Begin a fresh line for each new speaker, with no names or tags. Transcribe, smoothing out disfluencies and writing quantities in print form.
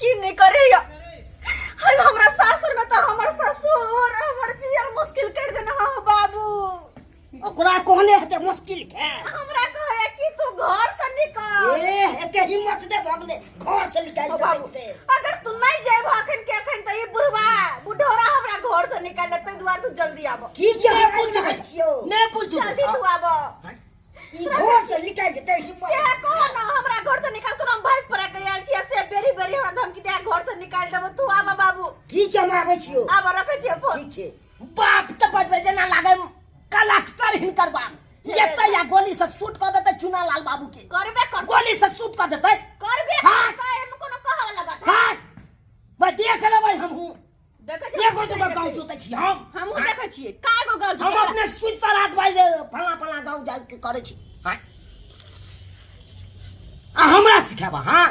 की नहीं करे हाय हमरा सासुर में तो हमर ससुर हमर जियर मुश्किल कर देना हां बाबू
ओकरा कोने हते मुश्किल है
हमरा कहे कि तू घर से निकल
ए एते हिम्मत दे भगले घर से निकाल
बाबू
दे से
अगर तू नहीं जाए अखन के अखन त ई बुढ़वा बुढ़ौरा हमरा घर से निकाल देते दुआर तू जल्दी आबो
ठीक है पूछ छियो
मैं पूछ
जल्दी तू आबो
ई घर से निकाल देते हिम्मत
से कहो ना हमरा घर से निकाल तू हम भाग पड़ा के आल छिया से बेरी बेरी हमरा धमकी दे घर से निकाल देबो तू आबो बाबू
ठीक है हम आबै छियो
आबो रखे छिए फोन
ठीक है
बाप तो बजबे जना लागे कलेक्टर हिनकर बाप ये तो या गोली से शूट कर देते चुनालाल बाबू के
करबे कर
गोली से शूट कर देते
करबे
हाँ।
का एम कोनो कहे वाला बात है
हां भाई देख लेबै हम हूं
देखे
देखो तो गांव जोते छी
हम देखे छिए काय गो गांव
हम अपने स्विच से रात भाई फला गांव जा के करे छी हां आ हमरा सिखाबा हां